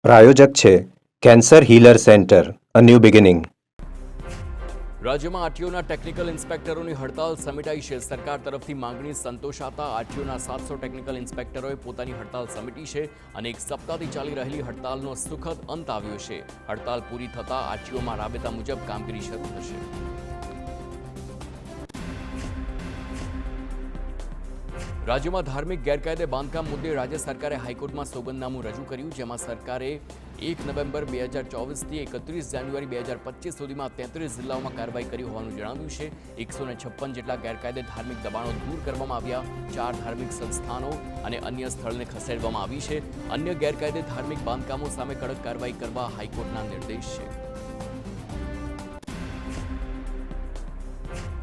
પ્રાયોજક છે cancer healer centre, a new beginning. રાજ્યમાં આરટીઓના technical ઇન્સ્પેક્ટરોની હડતાલ સમેટાઈ છે. સરકાર તરફથી માંગણી સંતોષાતા આરટીઓના 700 ટેકનિકલ ઇન્સ્પેક્ટરોએ પોતાની હડતાલ સમેટી છે અને એક સપ્તાહથી ચાલી રહેલી હડતાલનો સુખદ અંત આવ્યો છે. હડતાલ પૂરી થતાં આરટીઓમાં રાબેતા મુજબ કામગીરી શરૂ થશે. રાજ્યમાં ધાર્મિક ગેરકાયદે બાંધકામ મુદ્દે રાજ્ય સરકારે હાઈકોર્ટમાં સોગંદનામું રજૂ કર્યું, જેમાં સરકારે 1 નવેમ્બર 2024થી 31 જાન્યુઆરી 2025 સુધીમાં 33 જિલ્લાઓમાં કાર્યવાહી કરી હોવાનું જણાવ્યું છે. 156 જેટલા ગેરકાયદે ધાર્મિક દબાણો દૂર કરવામાં આવ્યા. 4 ધાર્મિક સંસ્થાનો અને અન્ય સ્થળને ખસેડવામાં આવી છે. અન્ય ગેરકાયદે ધાર્મિક બાંધકામો સામે કડક કાર્યવાહી કરવા હાઈકોર્ટના નિર્દેશ છે.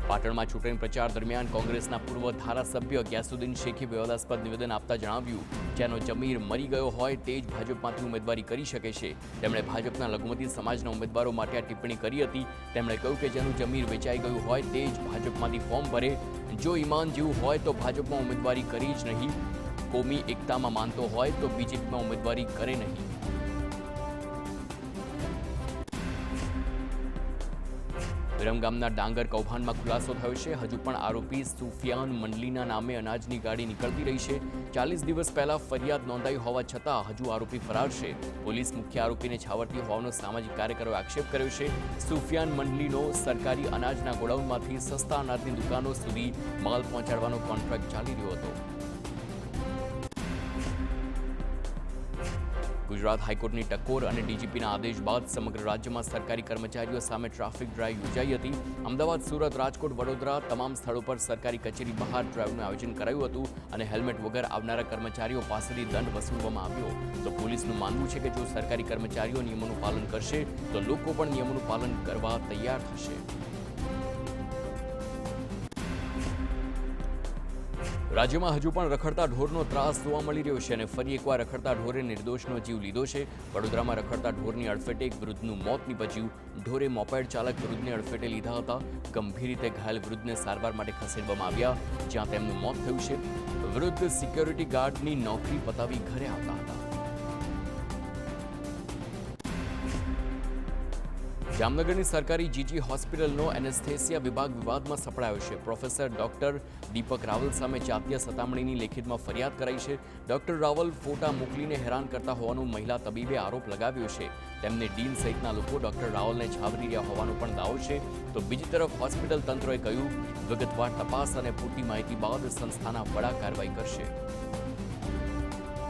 પાટણમાં ચૂંટણી પ્રચાર દરમિયાન કોંગ્રેસના પૂર્વ ધારાસભ્ય ગ્યાસુદ્દીન શેખે વિવાદાસ્પદ નિવેદન આપતા જણાવ્યું, જેનો જમીર મરી ગયો હોય તે જ ભાજપમાંથી ઉમેદવારી કરી શકે છે. તેમણે ભાજપના લઘુમતી સમાજના ઉમેદવારો માટે આ ટિપ્પણી કરી હતી. તેમણે કહ્યું કે જેનું જમીર વેચાઈ ગયું હોય તે જ ભાજપમાંથી ફોર્મ ભરે. જો ઈમાન જેવું હોય તો ભાજપમાં ઉમેદવારી કરી જ નહીં. કોમી એકતામાં માનતો હોય તો બીજેપીમાં ઉમેદવારી કરે નહીં. વિરમગામના ડાંગર કૌભાંડમાં ખુલાસો થયો છે. હજુ પણ આરોપી સુફિયાન મંડલીના નામે અનાજની ગાડી નીકળતી રહી છે. 40 દિવસ પહેલા ફરિયાદ નોંધાઈ હોવા છતાં હજુ આરોપી ફરાર છે. પોલીસ મુખ્ય આરોપીને છાવરતી હોવાનો સામાજિક કાર્યકરોએ આક્ષેપ કર્યો છે. સુફિયાન મંડલીનો સરકારી અનાજના ગોડાઉનમાંથી સસ્તા અનાજની દુકાનો સુધી માલ પહોંચાડવાનો કોન્ટ્રાક્ટ ચાલી રહ્યો હતો. ગુજરાત હાઈકોર્ટની ટકોર અને ડીજીપીના આદેશ બાદ સમગ્ર રાજ્યમાં સરકારી કર્મચારીઓ સામે ટ્રાફિક ડ્રાઈવ યોજાઈ હતી. અમદાવાદ, સુરત, રાજકોટ, વડોદરા તમામ સ્થળો પર સરકારી કચેરી બહાર ડ્રાઈવનું આયોજન કરાયું હતું અને હેલ્મેટ વગર આવનારા કર્મચારીઓ પાસેથી દંડ વસૂલવામાં આવ્યો. તો પોલીસનું માનવું છે કે જો સરકારી કર્મચારીઓ નિયમોનું પાલન કરશે તો લોકો પણ નિયમોનું પાલન કરવા તૈયાર થશે. રાજ્યમાં હજુ પણ રખડતા ઢોરનો ત્રાસ જોવા મળી રહ્યો છે અને ફરી એકવાર રખડતા ઢોરે નિર્દોષનો જીવ લીધો છે. વડોદરામાં રખડતા ઢોરની અડફેટે એક વૃદ્ધનું મોત નીપજ્યું. ઢોરે મોપેડ ચાલક વૃદ્ધને અડફેટે લીધા હતા. ગંભીર રીતે ઘાયલ વૃદ્ધને સારવાર માટે ખસેડવામાં આવ્યા, જ્યાં તેમનું મોત થયું છે. વૃદ્ધ સિક્યોરિટી ગાર્ડની નોકરી પતાવી ઘરે આવતા હતા. જામનગરની સરકારી જીજી હોસ્પિટલનો એનેસ્થેસિયા વિભાગ વિવાદમાં સપડાયો છે. પ્રોફેસર ડોક્ટર દીપક રાવલ સામે જાતીય સતામણીની લેખિતમાં ફરિયાદ કરાઈ છે. ડોક્ટર રાવલ ફોટા મોકલીને હેરાન કરતા હોવાનો મહિલા તબીબે આરોપ લગાવ્યો છે. તેમને ડીન સહિતના લોકો ડોક્ટર રાવલને છાવરી રહ્યા હોવાનો પણ દાવો છે. તો બીજી તરફ હોસ્પિટલ તંત્રએ કહ્યું, વિગતવાર તપાસ અને પૂરતી માહિતી બાદ સંસ્થાના વડા કાર્યવાહી કરશે.